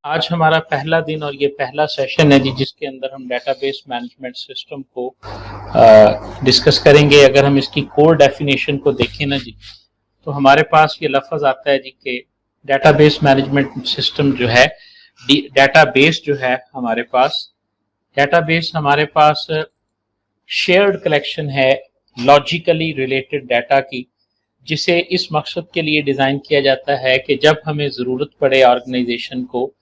आज हमारा पहला दिन और ये पहला सेशन है जी, जिसके अंदर हम डेटाबेस मैनेजमेंट सिस्टम को डिस्कस करेंगे। अगर हम इसकी कोर डेफिनेशन को देखें ना जी, तो हमारे पास ये लफ्ज आता है जी कि डेटाबेस मैनेजमेंट सिस्टम जो है, डेटाबेस जो है हमारे पास, डेटाबेस हमारे पास शेयर्ड कलेक्शन है लॉजिकली रिलेटेड डाटा की, जिसे इस मकसद के लिए डिज़ाइन किया जाता है कि जब हमें ज़रूरत पड़े ऑर्गेनाइजेशन को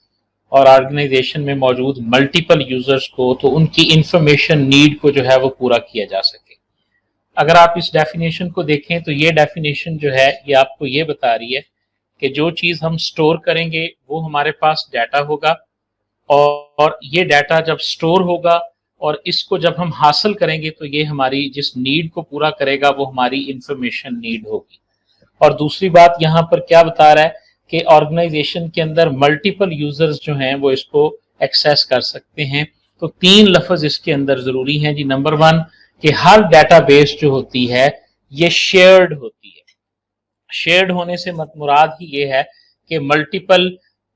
और ऑर्गेनाइजेशन में मौजूद मल्टीपल यूजर्स को, तो उनकी इंफॉर्मेशन नीड को जो है वो पूरा किया जा सके। अगर आप इस डेफिनेशन को देखें तो ये डेफिनेशन जो है ये आपको ये बता रही है कि जो चीज़ हम स्टोर करेंगे वो हमारे पास डाटा होगा, और ये डाटा जब स्टोर होगा और इसको जब हम हासिल करेंगे तो ये हमारी जिस नीड को पूरा करेगा वो हमारी इंफॉर्मेशन नीड होगी। और दूसरी बात यहाँ पर क्या बता रहा है कि ऑर्गेनाइजेशन के अंदर मल्टीपल यूजर्स जो हैं वो इसको एक्सेस कर सकते हैं। तो तीन लफ्ज इसके अंदर जरूरी हैं जी। नंबर वन, कि हर डेटाबेस जो होती है ये शेयर्ड होती है। शेयर्ड होने से मुराद ही ये है कि मल्टीपल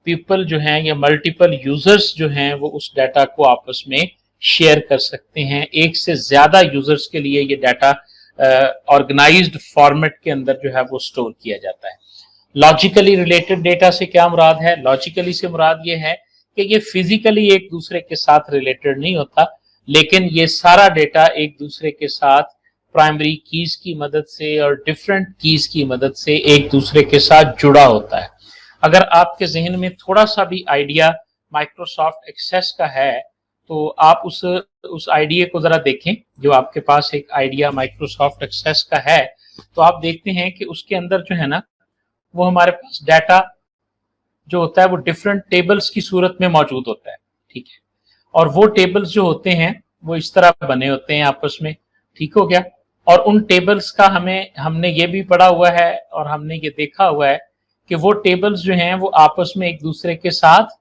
पीपल जो हैं या मल्टीपल यूजर्स जो हैं वो उस डाटा को आपस में शेयर कर सकते हैं। एक से ज्यादा यूजर्स के लिए ये डाटा ऑर्गेनाइज्ड फॉर्मेट के अंदर जो है वो स्टोर किया जाता है। लॉजिकली रिलेटेड डेटा से क्या मुराद है? लॉजिकली से मुराद ये है कि ये फिजिकली एक दूसरे के साथ रिलेटेड नहीं होता, लेकिन ये सारा डेटा एक दूसरे के साथ प्राइमरी कीज की मदद से और डिफरेंट कीज की मदद से एक दूसरे के साथ जुड़ा होता है। अगर आपके जहन में थोड़ा सा भी आइडिया माइक्रोसॉफ्ट एक्सेस का है तो आप उस आइडिया को जरा देखें। जो आपके पास एक आइडिया माइक्रोसॉफ्ट एक्सेस का है तो आप देखते हैं कि उसके अंदर जो है ना वो हमारे पास डाटा जो होता है वो डिफरेंट टेबल्स की सूरत में मौजूद होता है, ठीक है। और वो टेबल्स जो होते हैं वो इस तरह बने होते हैं आपस में, ठीक हो गया। और उन टेबल्स का हमने ये भी पढ़ा हुआ है और हमने ये देखा हुआ है कि वो टेबल्स जो हैं वो आपस में एक दूसरे के साथ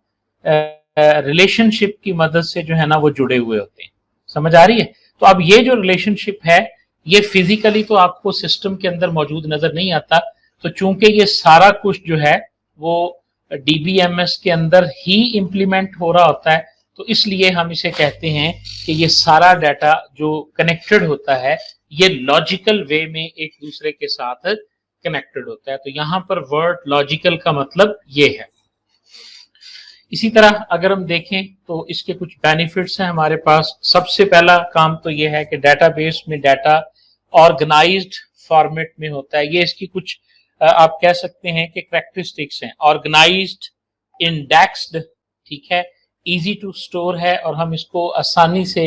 रिलेशनशिप की मदद से जो है ना वो जुड़े हुए होते हैं। समझ आ रही है? तो अब ये जो रिलेशनशिप है ये फिजिकली तो आपको सिस्टम के अंदर मौजूद नजर नहीं आता। तो चूंकि ये सारा कुछ जो है वो डीबीएमएस के अंदर ही इंप्लीमेंट हो रहा होता है, तो इसलिए हम इसे कहते हैं कि ये सारा डाटा जो कनेक्टेड होता है ये लॉजिकल वे में एक दूसरे के साथ कनेक्टेड होता है। तो यहां पर वर्ड लॉजिकल का मतलब ये है। इसी तरह अगर हम देखें तो इसके कुछ बेनिफिट्स हैं हमारे पास। सबसे पहला काम तो ये है कि डेटाबेस में डाटा ऑर्गेनाइज्ड फॉर्मेट में होता है। ये इसकी कुछ आप कह सकते हैं कि कैरेक्टरिस्टिक्स हैं। ऑर्गेनाइज्ड, इंडेक्स्ड, ठीक है, इजी टू स्टोर है और हम इसको आसानी से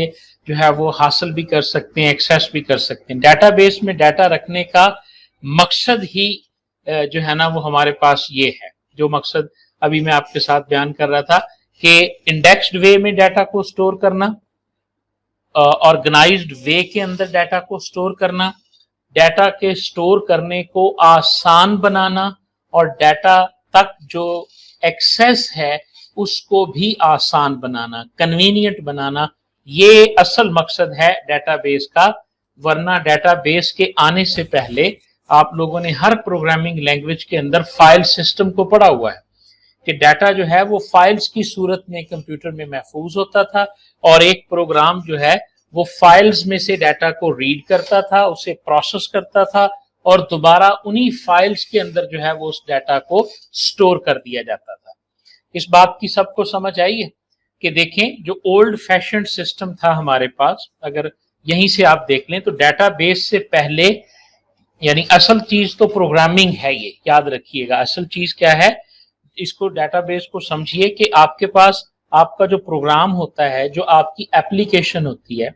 जो है वो हासिल भी कर सकते हैं, एक्सेस भी कर सकते हैं। डेटाबेस में डाटा रखने का मकसद ही जो है ना वो हमारे पास ये है, जो मकसद अभी मैं आपके साथ बयान कर रहा था कि इंडेक्स्ड वे में डाटा को स्टोर करना, ऑर्गेनाइज्ड वे के अंदर डाटा को स्टोर करना, डाटा के स्टोर करने को आसान बनाना और डाटा तक जो एक्सेस है उसको भी आसान बनाना, कन्वीनियंट बनाना। ये असल मकसद है डेटाबेस का। वरना डेटाबेस के आने से पहले आप लोगों ने हर प्रोग्रामिंग लैंग्वेज के अंदर फाइल सिस्टम को पढ़ा हुआ है कि डाटा जो है वो फाइल्स की सूरत में कंप्यूटर में महफूज होता था और एक प्रोग्राम जो है वो फाइल्स में से डाटा को रीड करता था, उसे प्रोसेस करता था और दोबारा उन्हीं फाइल्स के अंदर जो है वो उस डाटा को स्टोर कर दिया जाता था। इस बात की सबको समझ आई है कि देखें जो ओल्ड फैशन सिस्टम था हमारे पास, अगर यहीं से आप देख लें तो डाटाबेस से पहले, यानी असल चीज तो प्रोग्रामिंग है, ये याद रखिएगा। असल चीज क्या है, इसको डेटाबेस को समझिए कि आपके पास आपका जो प्रोग्राम होता है, जो आपकी एप्लीकेशन होती है,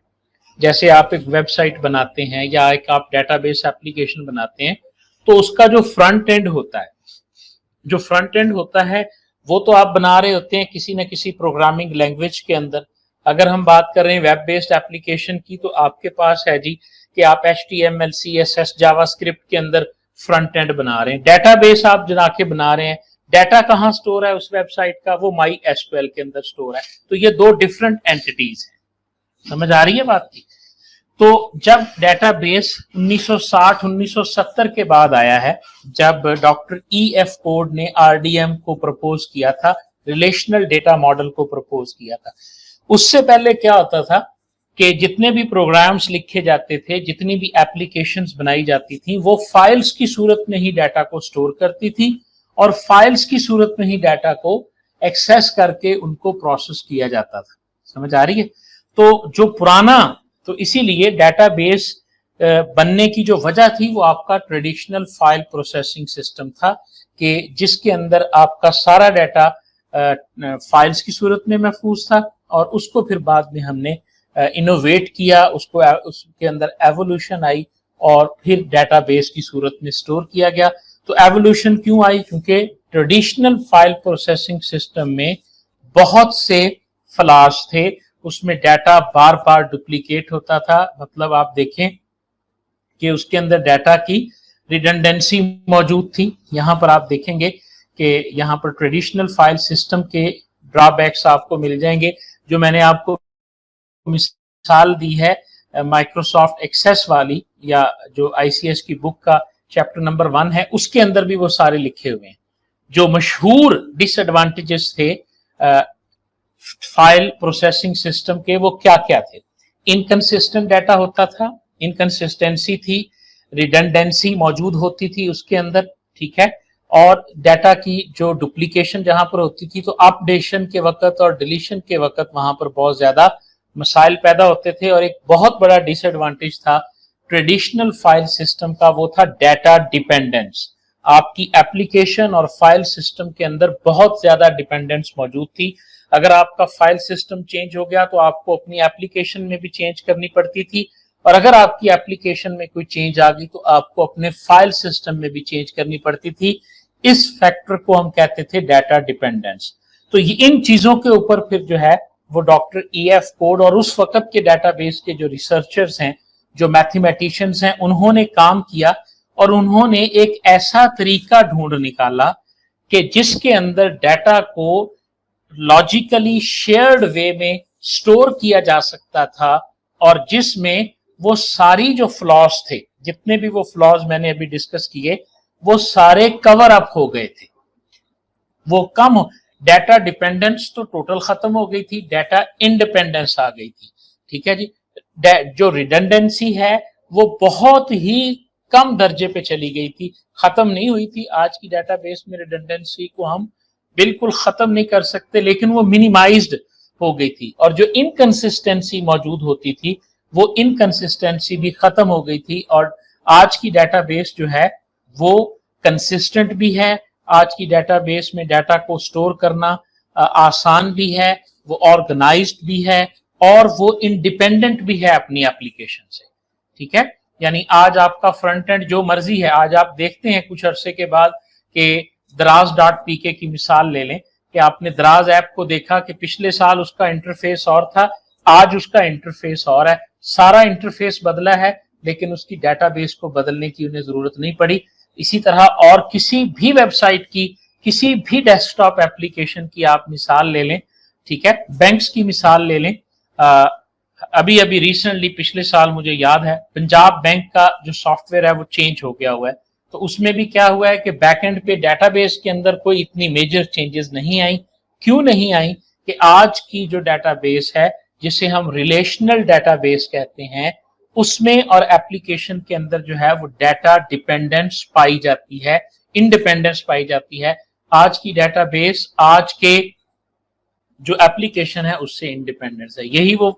जैसे आप एक वेबसाइट बनाते हैं या एक आप डेटाबेस एप्लीकेशन बनाते हैं, तो उसका जो फ्रंट एंड होता है, जो फ्रंट एंड होता है वो तो आप बना रहे होते हैं किसी न किसी प्रोग्रामिंग लैंग्वेज के अंदर। अगर हम बात कर रहे हैं वेब बेस्ड एप्लीकेशन की तो आपके पास है जी कि आप HTML, CSS, जावास्क्रिप्ट के अंदर फ्रंट एंड बना रहे हैं। डेटाबेस आप जाके बना रहे हैं, डाटा कहाँ स्टोर है उस वेबसाइट का, वो MySQL के अंदर स्टोर है। तो ये दो डिफरेंट एंटिटीज हैं। समझ आ रही है बात की? तो जब डेटाबेस 1960-1970 के बाद आया है, जब डॉक्टर EF कोड ने RDM को प्रपोज किया था, रिलेशनल डेटा मॉडल को प्रपोज किया था। उससे पहले क्या होता था कि जितने भी प्रोग्राम्स लिखे जाते थे, जितनी भी एप्लीकेशंस बनाई जाती थी, वो फाइल्स की सूरत में ही डाटा को स्टोर करती थी और फाइल्स की सूरत में ही डाटा को एक्सेस करके उनको प्रोसेस किया जाता था। समझ आ रही है? तो जो पुराना, तो इसीलिए डाटाबेस बनने की जो वजह थी वो आपका ट्रेडिशनल फाइल प्रोसेसिंग सिस्टम था कि जिसके अंदर आपका सारा डाटा फाइल्स की सूरत में महफूज था और उसको फिर बाद में हमने इनोवेट किया, उसके अंदर एवोल्यूशन आई और फिर डाटाबेस की सूरत में स्टोर किया गया। तो एवोल्यूशन क्यों आई? क्योंकि ट्रेडिशनल फाइल प्रोसेसिंग सिस्टम में बहुत से फ्लॉज थे, उसमें डाटा बार बार डुप्लीकेट होता था। मतलब आप देखें कि उसके अंदर डाटा की रिडंडेंसी मौजूद थी। यहां पर आप देखेंगे कि यहां पर ट्रेडिशनल फाइल सिस्टम के ड्रॉबैक्स आपको मिल जाएंगे, जो मैंने आपको मिसाल दी है माइक्रोसॉफ्ट एक्सेस वाली, या जो आईसीएस की बुक का चैप्टर नंबर 1 है, उसके अंदर भी वो सारे लिखे हुए हैं। जो मशहूर डिसएडवांटेजेस थे फाइल प्रोसेसिंग सिस्टम के, वो क्या क्या थे? इनकंसिस्टेंट डाटा होता था, इनकंसिस्टेंसी थी, रिडंडेंसी मौजूद होती थी उसके अंदर, ठीक है, और डाटा की जो डुप्लीकेशन जहां पर होती थी, तो अपडेशन के वक्त और डिलीशन के वक्त वहां पर बहुत ज्यादा मसाइल पैदा होते थे। और एक बहुत बड़ा डिसएडवांटेज था ट्रेडिशनल फाइल सिस्टम का, वो था डाटा डिपेंडेंस। आपकी एप्लीकेशन और फाइल सिस्टम के अंदर बहुत ज्यादा डिपेंडेंस मौजूद थी। अगर आपका फाइल सिस्टम चेंज हो गया तो आपको अपनी एप्लीकेशन में भी चेंज करनी पड़ती थी, और अगर आपकी एप्लीकेशन में कोई चेंज आ गई तो आपको अपने फाइल सिस्टम में भी चेंज करनी पड़ती थी। इस फैक्टर को हम कहते थे डाटा डिपेंडेंस। तो ये इन चीजों के ऊपर फिर जो है वो डॉक्टर EF कोड और उस वक्त के डाटाबेस के जो रिसर्चर्स हैं, जो मैथमेटिशियंस हैं, उन्होंने काम किया और उन्होंने एक ऐसा तरीका ढूंढ निकाला कि जिसके अंदर डाटा को लॉजिकली शेयर्ड वे में स्टोर किया जा सकता था, और जिसमें वो सारी जो फ्लॉज थे, जितने भी वो फ्लॉज मैंने अभी डिस्कस किए, वो सारे कवर अप हो गए थे। वो कम, डाटा डिपेंडेंस तो टोटल खत्म हो गई थी, डाटा इंडिपेंडेंस आ गई थी। ठीक है जी। जो रिडंडेंसी है वो बहुत ही कम दर्जे पे चली गई थी, खत्म नहीं हुई थी। आज की डाटाबेस में रिडंडेंसी को हम बिल्कुल खत्म नहीं कर सकते, लेकिन वो मिनिमाइज्ड हो गई थी। और जो इनकंसिस्टेंसी मौजूद होती थी, वो इनकंसिस्टेंसी भी खत्म हो गई थी। और आज की डाटाबेस जो है वो कंसिस्टेंट भी है। आज की डाटाबेस में डाटा को स्टोर करना आसान भी है, वो ऑर्गेनाइज्ड भी है, और वो इंडिपेंडेंट भी है अपनी एप्लीकेशन से। ठीक है, यानी आज आपका फ्रंट एंड जो मर्जी है, आज आप देखते हैं कुछ अरसे के बाद कि Draaz.pk की मिसाल ले लें कि आपने दराज ऐप को देखा कि पिछले साल उसका इंटरफेस और था, आज उसका इंटरफेस और है। सारा इंटरफेस बदला है, लेकिन उसकी डाटाबेस को बदलने की उन्हें जरूरत नहीं पड़ी। इसी तरह और किसी भी वेबसाइट की, किसी भी डेस्कटॉप एप्लीकेशन की आप मिसाल ले लें, ठीक है, बैंक्स की मिसाल ले लें। अभी अभी रिसेंटली पिछले साल मुझे याद है पंजाब बैंक का जो सॉफ्टवेयर है वो चेंज हो गया हुआ है। तो उसमें भी क्या हुआ है कि बैकएंड पे डाटाबेस के अंदर कोई इतनी मेजर चेंजेस नहीं आई। क्यों नहीं आई? कि आज की जो डाटाबेस है, जिसे हम रिलेशनल डाटाबेस कहते हैं, उसमें और एप्लीकेशन के अंदर जो है वो डाटा डिपेंडेंस पाई जाती है, इंडिपेंडेंस पाई जाती है। आज की डाटाबेस आज के जो एप्लीकेशन है उससे इंडिपेंडेंस है। यही वो,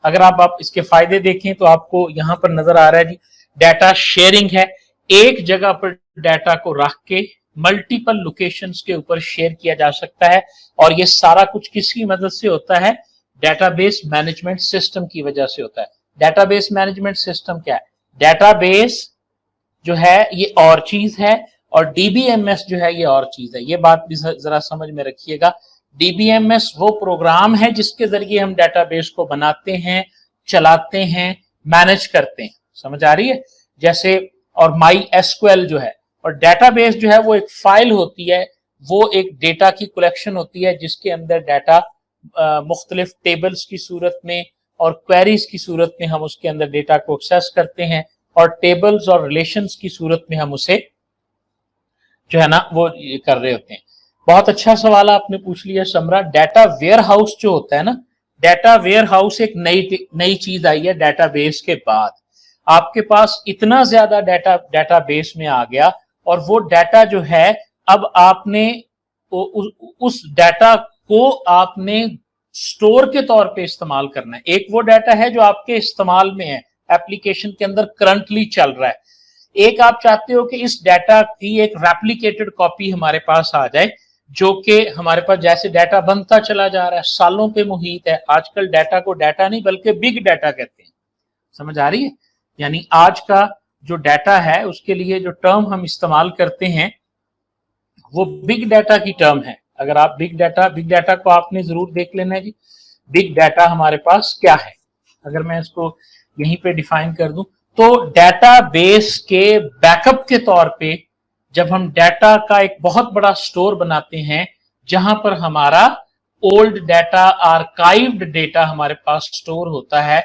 अगर आप इसके फायदे देखें तो आपको यहां पर नजर आ रहा है जी, डाटा शेयरिंग है। एक जगह पर डाटा को रख के मल्टीपल लोकेशंस के ऊपर शेयर किया जा सकता है, और ये सारा कुछ किसकी मदद से होता है? डाटाबेस मैनेजमेंट सिस्टम की वजह से होता है। डाटाबेस मैनेजमेंट सिस्टम क्या है? डाटाबेस जो है ये और चीज है, और DBMS जो है ये और चीज है। ये बात भी जरा समझ में रखिएगा। DBMS वो प्रोग्राम है जिसके जरिए हम डाटाबेस को बनाते हैं, चलाते हैं, मैनेज करते हैं। समझ आ रही है? जैसे, और MySQL जो है, और डाटाबेस जो है वो एक फाइल होती है, वो एक डेटा की कलेक्शन होती है जिसके अंदर डाटा मुख्तलिफ टेबल्स की सूरत में और क्वेरीज की सूरत में हम उसके अंदर डेटा को एक्सेस करते हैं, और टेबल्स और रिलेशंस की सूरत में हम उसे जो है ना वो कर रहे होते हैं। बहुत अच्छा सवाल आपने पूछ लिया समरा। डाटा वेयर हाउस जो होता है ना, डाटा वेयर हाउस एक नई चीज आई है डाटाबेस के बाद। आपके पास इतना ज्यादा डाटाबेस में आ गया, और वो डाटा जो है अब आपने उस डाटा को आपने स्टोर के तौर पे इस्तेमाल करना है। एक वो डाटा है जो आपके इस्तेमाल में है, एप्लीकेशन के अंदर करंटली चल रहा है। एक आप चाहते हो कि इस डाटा की एक रेप्लिकेटेड कॉपी हमारे पास आ जाए, जो कि हमारे पास जैसे डाटा बनता चला जा रहा है, सालों पे मुहित है। आजकल डाटा को डाटा नहीं बल्कि बिग डाटा कहते हैं। समझ आ रही है? यानी आज का जो डाटा है उसके लिए जो टर्म हम इस्तेमाल करते हैं वो बिग डाटा की टर्म है। अगर आप बिग डाटा को आपने जरूर देख लेना है जी। बिग डाटा हमारे पास क्या है, अगर मैं इसको यहीं पे डिफाइन कर दूं तो डाटाबेस के बैकअप के तौर पे जब हम डाटा का एक बहुत बड़ा स्टोर बनाते हैं, जहां पर हमारा ओल्ड डाटा, आर्काइव्ड डाटा हमारे पास स्टोर होता है,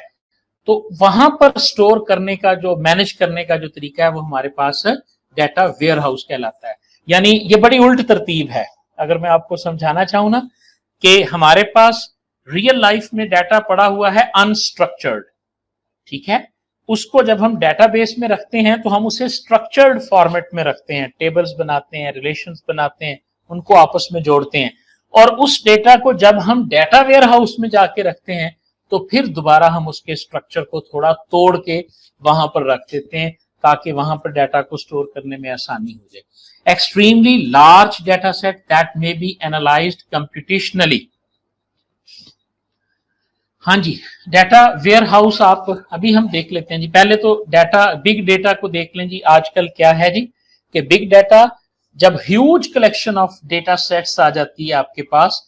तो वहां पर स्टोर करने का जो मैनेज करने का जो तरीका है वो हमारे पास डाटा वेयर हाउस कहलाता है। यानी ये बड़ी उल्ट तरतीब है। अगर मैं आपको समझाना चाहूं ना कि हमारे पास रियल लाइफ में डाटा पड़ा हुआ है अनस्ट्रक्चर्ड, ठीक है, उसको जब हम डेटाबेस में रखते हैं तो हम उसे स्ट्रक्चर्ड फॉर्मेट में रखते हैं, टेबल्स बनाते हैं, रिलेशंस बनाते हैं, उनको आपस में जोड़ते हैं। और उस डेटा को जब हम डाटा वेयर हाउस में जाके रखते हैं तो फिर दोबारा हम उसके स्ट्रक्चर को थोड़ा तोड़ के वहां पर रख देते हैं, ताकि वहां पर डाटा को स्टोर करने में आसानी हो जाए। Extremely large data set that may be analysed computationally. हाँ जी, डाटा वेयर हाउस आप अभी हम देख लेते हैं जी। पहले तो डाटा बिग डेटा को देख लें जी। आजकल क्या है जी कि बिग डाटा जब huge collection of data sets आ जाती है आपके पास,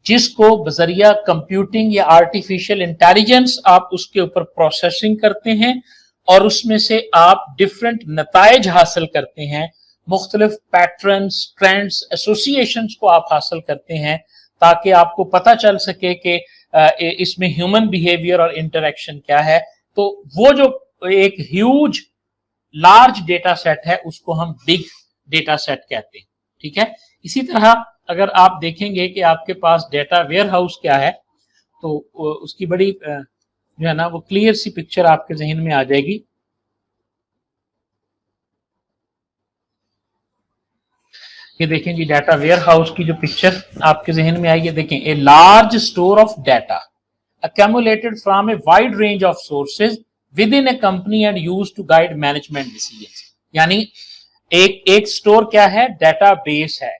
जिसको बजरिया कंप्यूटिंग या आर्टिफिशियल इंटेलिजेंस आप उसके ऊपर प्रोसेसिंग करते हैं और उसमें से आप डिफरेंट नताइज हासिल करते हैं, मुख्तलिफ पैटर्न्स, ट्रेंड्स, एसोसिएशंस को आप हासिल करते हैं, ताकि आपको पता चल सके कि इसमें ह्यूमन बिहेवियर और इंटरेक्शन क्या है। तो वो जो एक ह्यूज लार्ज डेटा सेट है उसको हम बिग डेटा सेट कहते हैं, ठीक है। इसी तरह अगर आप देखेंगे कि आपके पास डेटा वेयर हाउस क्या है, तो उसकी बड़ी जो है ना वो क्लियर सी पिक्चर आपके जहन में आ जाएगी। ये देखें जी, डाटा वेयर हाउस की जो पिक्चर आपके जहन में आई है, देखें, a large store of data accumulated from a wide range of sources within a company and used to guide management decisions। यानी एक स्टोर क्या है, डाटा बेस है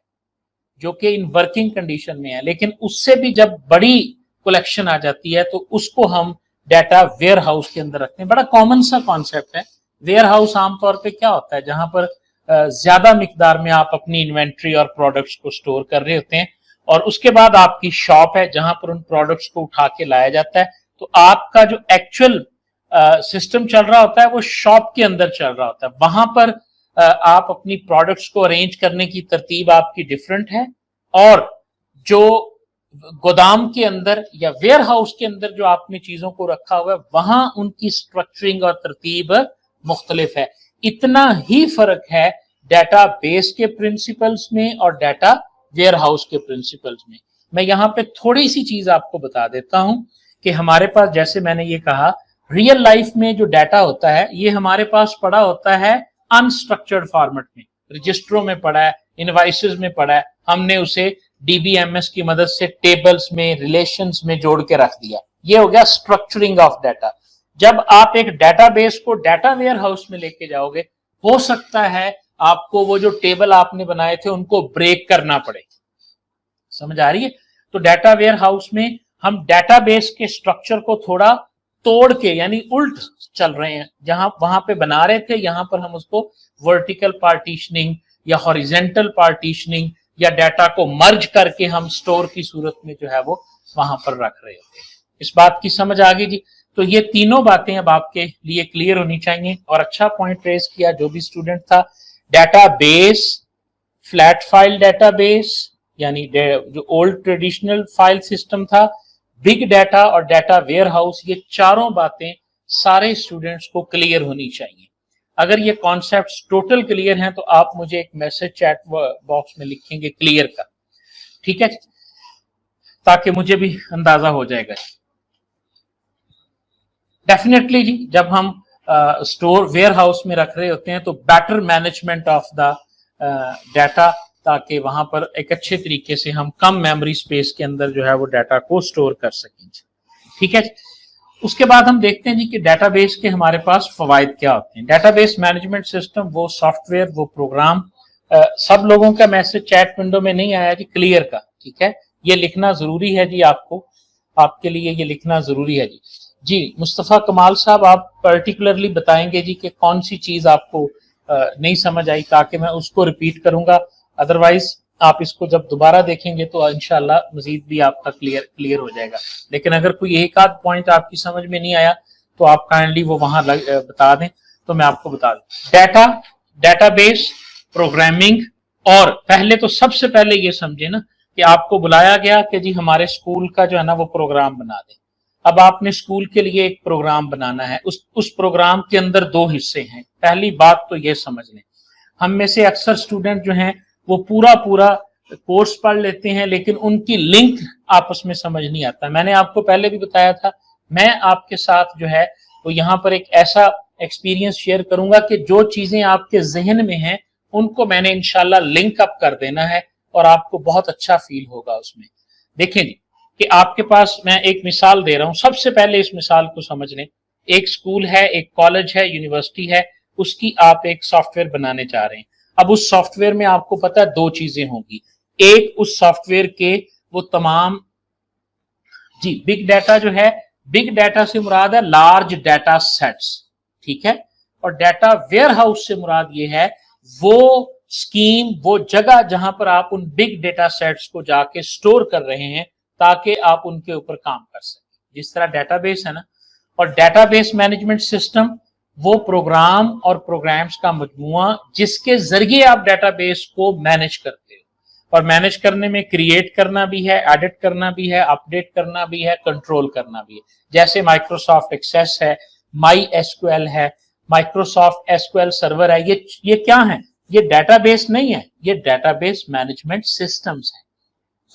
जो कि इन वर्किंग कंडीशन में है, लेकिन उससे भी जब बड़ी कलेक्शन आ जाती है तो उसको हम डाटा वेयर हाउस के अंदर रखते हैं। बड़ा कॉमन सा कॉन्सेप्ट है। वेयर हाउस आमतौर पे क्या होता है, जहां पर ज्यादा मिकदार में आप अपनी इन्वेंट्री और प्रोडक्ट्स को स्टोर कर रहे होते हैं, और उसके बाद आपकी शॉप है जहां पर उन प्रोडक्ट्स को उठा के लाया जाता है। तो आपका जो एक्चुअल सिस्टम चल रहा होता है वो शॉप के अंदर चल रहा होता है। वहां पर आप अपनी प्रोडक्ट्स को अरेंज करने की तरतीब आपकी डिफरेंट है, और जो गोदाम के अंदर या वेयर हाउस के अंदर जो आपने चीजों को रखा हुआ है वहां उनकी स्ट्रक्चरिंग और तरतीब मुख्तलिफ है। इतना ही फर्क है डाटा बेस के प्रिंसिपल्स में और डाटा वेयर हाउस के प्रिंसिपल्स में। मैं यहां पे थोड़ी सी चीज आपको बता देता हूं कि हमारे पास, जैसे मैंने ये कहा, रियल लाइफ में जो डाटा होता है ये हमारे पास पड़ा होता है अनस्ट्रक्चर्ड फॉर्मेट में, रजिस्टरों में पड़ा है, इनवाइसेस में पड़ा है। हमने उसे डीबीएमएस की मदद से टेबल्स में, रिलेशंस में जोड़ के रख दिया। ये हो गया स्ट्रक्चरिंग ऑफ डाटा। जब आप एक डाटाबेस को डाटा वेयर हाउस में लेके जाओगे, हो सकता है आपको वो जो टेबल आपने बनाए थे उनको ब्रेक करना पड़े। समझ आ रही है? तो डाटा वेयर हाउस में हम डाटाबेस के स्ट्रक्चर को थोड़ा तोड़ के, यानी उल्ट चल रहे हैं, जहां वहां पे बना रहे थे यहां पर हम उसको वर्टिकल पार्टीशनिंग या हॉरिजेंटल पार्टीशनिंग या डाटा को मर्ज करके हम स्टोर की सूरत में जो है वो वहां पर रख रहे होते हैं। इस बात की समझ आ गई जी? तो ये तीनों बातें अब आपके लिए क्लियर होनी चाहिए। और अच्छा पॉइंट रेज किया जो भी स्टूडेंट था। डाटाबेस, फ्लैट फाइल डाटाबेस यानी जो ओल्ड ट्रेडिशनल फाइल सिस्टम था, बिग डाटा और डाटा वेयर हाउस, ये चारों बातें सारे स्टूडेंट्स को क्लियर होनी चाहिए। अगर ये कॉन्सेप्ट्स टोटल क्लियर हैं तो आप मुझे एक मैसेज चैट बॉक्स में लिखेंगे क्लियर का। ठीक है, ताकि मुझे भी अंदाजा हो जाएगा। डेफिनेटली जी, जब हम स्टोर वेयर हाउस में रख रहे होते हैं तो better management of the data, ताकि वहां पर एक अच्छे तरीके से हम कम मेमोरी स्पेस के अंदर जो है वो डाटा को स्टोर कर सकें। ठीक है, उसके बाद हम देखते हैं जी कि डाटाबेस के हमारे पास फवायद क्या होते हैं। डाटाबेस मैनेजमेंट सिस्टम वो सॉफ्टवेयर, वो प्रोग्राम, सब लोगों का मैसेज चैट विंडो में नहीं आया जी क्लियर का, ठीक है, ये लिखना जरूरी है जी, आपको, आपके लिए ये लिखना जरूरी है जी। जी मुस्तफा कमाल साहब, आप पर्टिकुलरली बताएंगे जी कि कौन सी चीज आपको नहीं समझ आई, ताकि मैं उसको रिपीट करूंगा, अदरवाइज आप इसको जब दोबारा देखेंगे तो इंशाल्लाह मजीद भी आपका क्लियर हो जाएगा। लेकिन अगर कोई एक आध पॉइंट आपकी समझ में नहीं आया तो आप काइंडली वो वहां बता दें तो मैं आपको बता दूं। डाटाबेस, प्रोग्रामिंग, और पहले तो सबसे पहले ये समझे ना कि आपको बुलाया गया कि जी हमारे स्कूल का जो है ना वो प्रोग्राम बना दें। अब आपने स्कूल के लिए एक प्रोग्राम बनाना है, उस प्रोग्राम के अंदर दो हिस्से हैं। पहली बात तो ये समझ लें, हम में से अक्सर स्टूडेंट जो हैं वो पूरा कोर्स पढ़ लेते हैं लेकिन उनकी लिंक आपस में समझ नहीं आता। मैंने आपको पहले भी बताया था, मैं आपके साथ जो है वो यहाँ पर एक ऐसा एक्सपीरियंस शेयर करूंगा कि जो चीजें आपके जहन में हैं उनको मैंने इंशाल्लाह लिंक अप कर देना है और आपको बहुत अच्छा फील होगा उसमें। देखें जी कि आपके पास, मैं एक मिसाल दे रहा हूं, सबसे पहले इस मिसाल को समझ लें। एक स्कूल है, एक कॉलेज है, यूनिवर्सिटी है, उसकी आप एक सॉफ्टवेयर बनाने चाह रहे हैं। अब उस सॉफ्टवेयर में आपको पता है दो चीजें होंगी। एक, उस सॉफ्टवेयर के वो तमाम जी बिग डाटा जो है, बिग डाटा से मुराद है लार्ज डाटा सेट्स, ठीक है, और डाटा वेयर हाउस से मुराद ये है वो स्कीम, वो जगह जहां पर आप उन बिग डाटा सेट्स को जाके स्टोर कर रहे हैं ताकि आप उनके ऊपर काम कर सकें। जिस तरह डाटाबेस है ना, और डाटाबेस मैनेजमेंट सिस्टम वो प्रोग्राम और प्रोग्राम्स का मजमुआ जिसके जरिए आप डाटाबेस को मैनेज करते हो। और मैनेज करने में क्रिएट करना भी है, एडिट करना भी है, अपडेट करना भी है, कंट्रोल करना भी है। जैसे माइक्रोसॉफ्ट एक्सेस है, माई एसक्यूएल है, माइक्रोसॉफ्ट एसक्यूएल सर्वर है, ये क्या है? ये डाटाबेस नहीं है, ये डाटाबेस मैनेजमेंट सिस्टम्स है।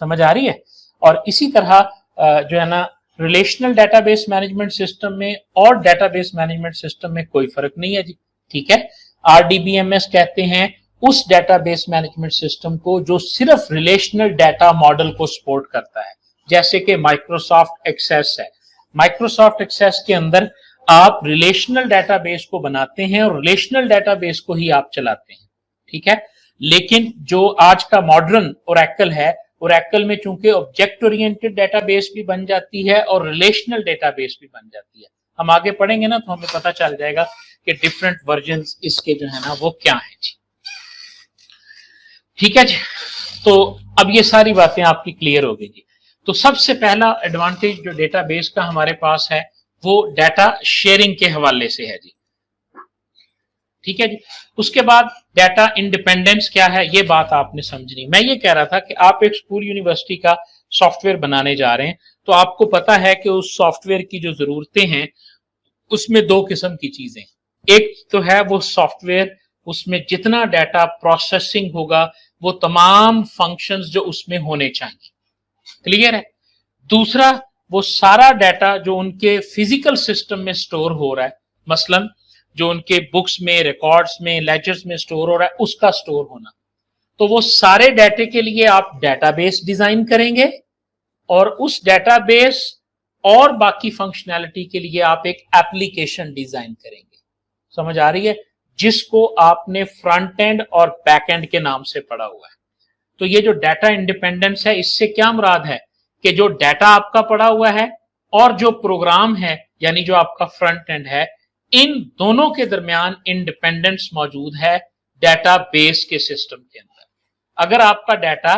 समझ आ रही है? और इसी तरह जो है ना, रिलेशनल डेटाबेस मैनेजमेंट सिस्टम में और डेटाबेस मैनेजमेंट सिस्टम में कोई फर्क नहीं है जी, ठीक है। RDBMS कहते हैं उस डेटाबेस मैनेजमेंट सिस्टम को जो सिर्फ रिलेशनल डाटा मॉडल को सपोर्ट करता है, जैसे कि माइक्रोसॉफ्ट एक्सेस है। माइक्रोसॉफ्ट एक्सेस के अंदर आप रिलेशनल डेटाबेस को बनाते हैं और रिलेशनल डेटाबेस को ही आप चलाते हैं, ठीक है। लेकिन जो आज का मॉडर्न ओरेकल है, ओरेकल में चूंकि ऑब्जेक्ट ओरिएंटेड डेटाबेस भी बन जाती है और रिलेशनल डेटाबेस भी बन जाती है। हम आगे पढ़ेंगे ना तो हमें पता चल जाएगा कि डिफरेंट वर्जन्स इसके जो है ना वो क्या है जी, ठीक है जी। तो अब ये सारी बातें आपकी क्लियर हो गई जी। तो सबसे पहला एडवांटेज जो डेटाबेस का हमारे पास है वो डाटा शेयरिंग के हवाले से है जी, ठीक है जी। उसके बाद डाटा इंडिपेंडेंस क्या है, ये बात आपने समझनी। मैं ये कह रहा था कि आप एक स्कूल यूनिवर्सिटी का सॉफ्टवेयर बनाने जा रहे हैं तो आपको पता है कि उस सॉफ्टवेयर की जो जरूरतें हैं उसमें दो किस्म की चीजें। एक तो है वो सॉफ्टवेयर, उसमें जितना डाटा प्रोसेसिंग होगा वो तमाम फंक्शंस जो उसमें होने चाहिए, क्लियर है। दूसरा, वो सारा डाटा जो उनके फिजिकल सिस्टम में स्टोर हो रहा है, मसलन जो उनके बुक्स में, रिकॉर्ड्स में, लेजर्स में स्टोर हो रहा है, उसका स्टोर होना। तो वो सारे डाटे के लिए आप डाटाबेस डिजाइन करेंगे और उस डाटाबेस और बाकी फंक्शनैलिटी के लिए आप एक एप्लीकेशन डिजाइन करेंगे। समझ आ रही है? जिसको आपने फ्रंट एंड और बैक एंड के नाम से पढ़ा हुआ है। तो ये जो डाटा इंडिपेंडेंस है, इससे क्या मुराद है कि जो डाटा आपका पड़ा हुआ है और जो प्रोग्राम है यानी जो आपका फ्रंट एंड है, इन दोनों के दरमियान इंडिपेंडेंस मौजूद है डाटाबेस के सिस्टम के अंदर। अगर आपका डाटा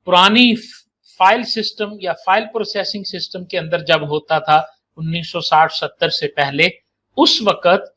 पुरानी फाइल सिस्टम या फाइल प्रोसेसिंग सिस्टम के अंदर जब होता था 1960-70 से पहले, उस वक्त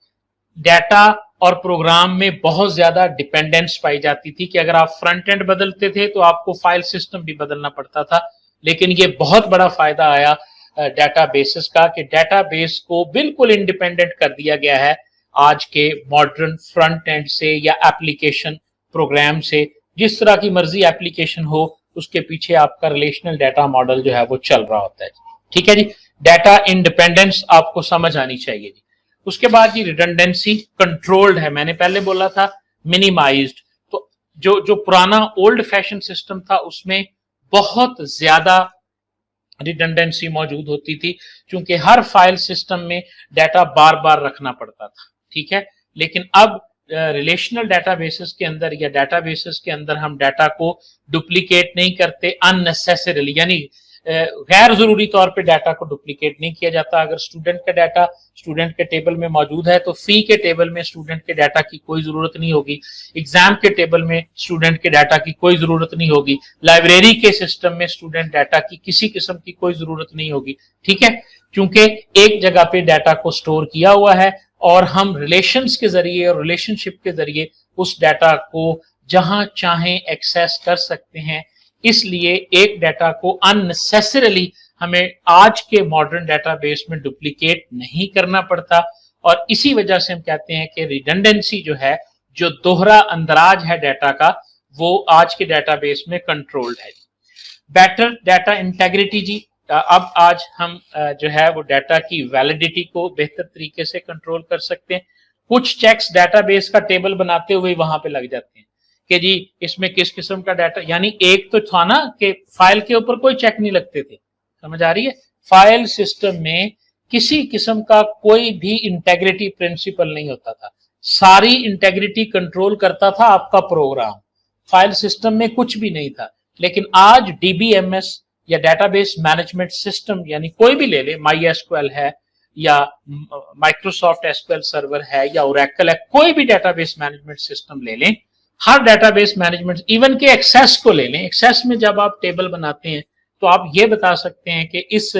डाटा और प्रोग्राम में बहुत ज्यादा डिपेंडेंस पाई जाती थी कि अगर आप फ्रंट एंड बदलते थे तो आपको फाइल सिस्टम भी बदलना पड़ता था। लेकिन ये बहुत बड़ा फायदा आया डाटाबेसेस का कि डाटाबेस को बिल्कुल इंडिपेंडेंट कर दिया गया है आज के मॉडर्न फ्रंट एंड से या एप्लीकेशन प्रोग्राम से। जिस तरह की मर्जी एप्लीकेशन हो उसके पीछे आपका रिलेशनल डाटा मॉडल जो है वो चल रहा होता है। ठीक है जी, डाटा इंडिपेंडेंस आपको समझ आनी चाहिए जी। उसके बाद जी रिडंडेंसी कंट्रोल्ड है, मैंने पहले बोला था मिनिमाइज्ड। तो जो पुराना ओल्ड फैशन सिस्टम था उसमें बहुत ज्यादा रिडंडेंसी मौजूद होती थी, क्योंकि हर फाइल सिस्टम में डाटा बार बार रखना पड़ता था। ठीक है, लेकिन अब रिलेशनल डाटाबेसेस के अंदर या डाटाबेसेस के अंदर हम डाटा को डुप्लीकेट नहीं करते अननेसेसरीली, यानी गैर जरूरी तौर पे डाटा को डुप्लीकेट नहीं किया जाता। अगर स्टूडेंट का डाटा स्टूडेंट के टेबल में मौजूद है तो फी के टेबल में स्टूडेंट के डाटा की कोई जरूरत नहीं होगी, एग्जाम के टेबल में स्टूडेंट के डाटा की कोई जरूरत नहीं होगी, लाइब्रेरी के सिस्टम में स्टूडेंट डाटा की किसी किस्म की कोई जरूरत नहीं होगी। ठीक है, क्योंकि एक जगह पे डाटा को स्टोर किया हुआ है और हम रिलेशंस के जरिए और रिलेशनशिप के जरिए उस डाटा को जहां चाहें एक्सेस कर सकते हैं। इसलिए एक डाटा को अननेसेसरीली हमें आज के मॉडर्न डाटाबेस में डुप्लीकेट नहीं करना पड़ता, और इसी वजह से हम कहते हैं कि रिडंडेंसी जो है, जो दोहरा अंदराज है डाटा का, वो आज के डाटाबेस में कंट्रोल्ड है। बेटर डाटा इंटेग्रिटी जी, अब आज हम जो है वो डाटा की वैलिडिटी को बेहतर तरीके से कंट्रोल कर सकते हैं। कुछ चेक्स डाटाबेस का टेबल बनाते हुए वहां पे लग जाते हैं कि जी इसमें किस किस्म का डाटा, यानी एक तो था ना कि फाइल के ऊपर कोई चेक नहीं लगते थे, समझ आ रही है, फाइल सिस्टम में किसी किस्म का कोई भी इंटेग्रिटी प्रिंसिपल नहीं होता था, सारी इंटेग्रिटी कंट्रोल करता था आपका प्रोग्राम, फाइल सिस्टम में कुछ भी नहीं था। लेकिन आज डीबीएमएस या डेटाबेस मैनेजमेंट सिस्टम, यानी कोई भी ले ले, माई एसक्यूएल है या माइक्रोसॉफ्ट एसक्यूएल सर्वर है या ओरेकल है, कोई भी डेटाबेस मैनेजमेंट सिस्टम ले लें, हर डेटाबेस मैनेजमेंट, इवन के एक्सेस को ले लें, एक्सेस में जब आप टेबल बनाते हैं तो आप ये बता सकते हैं कि इस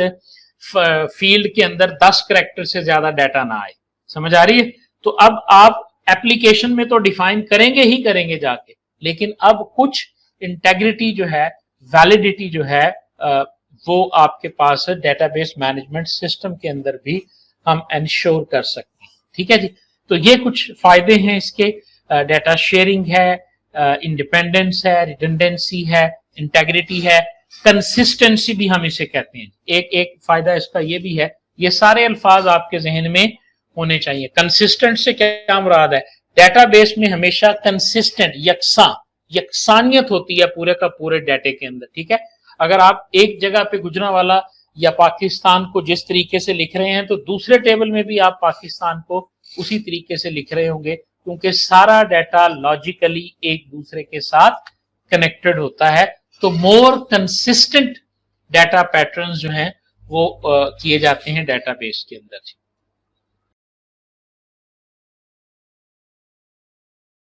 फील्ड के अंदर 10 कैरेक्टर से ज्यादा डाटा ना आए, समझ आ रही है। तो अब आप एप्लीकेशन में तो डिफाइन करेंगे ही करेंगे जाके, लेकिन अब कुछ इंटेग्रिटी जो है, वैलिडिटी जो है, वो आपके पास डेटाबेस मैनेजमेंट सिस्टम के अंदर भी हम इंश्योर कर सकते हैं। ठीक है जी, तो ये कुछ फायदे हैं इसके। डाटा शेयरिंग है, इंडिपेंडेंस है, रिडंडेंसी है, इंटेग्रिटी है, कंसिस्टेंसी भी हम इसे कहते हैं। एक फायदा इसका ये भी है, ये सारे अल्फाज आपके जहन में होने चाहिए। कंसिस्टेंट से क्या मुराद है, डेटाबेस में हमेशा कंसिस्टेंट यकसानियत होती है पूरे का पूरे डाटे के अंदर। ठीक है, अगर आप एक जगह पे गुजरांवाला या पाकिस्तान को जिस तरीके से लिख रहे हैं तो दूसरे टेबल में भी आप पाकिस्तान को उसी तरीके से लिख रहे होंगे, क्योंकि सारा डाटा लॉजिकली एक दूसरे के साथ कनेक्टेड होता है। तो मोर कंसिस्टेंट डाटा पैटर्न्स जो हैं वो किए जाते हैं डाटाबेस के अंदर।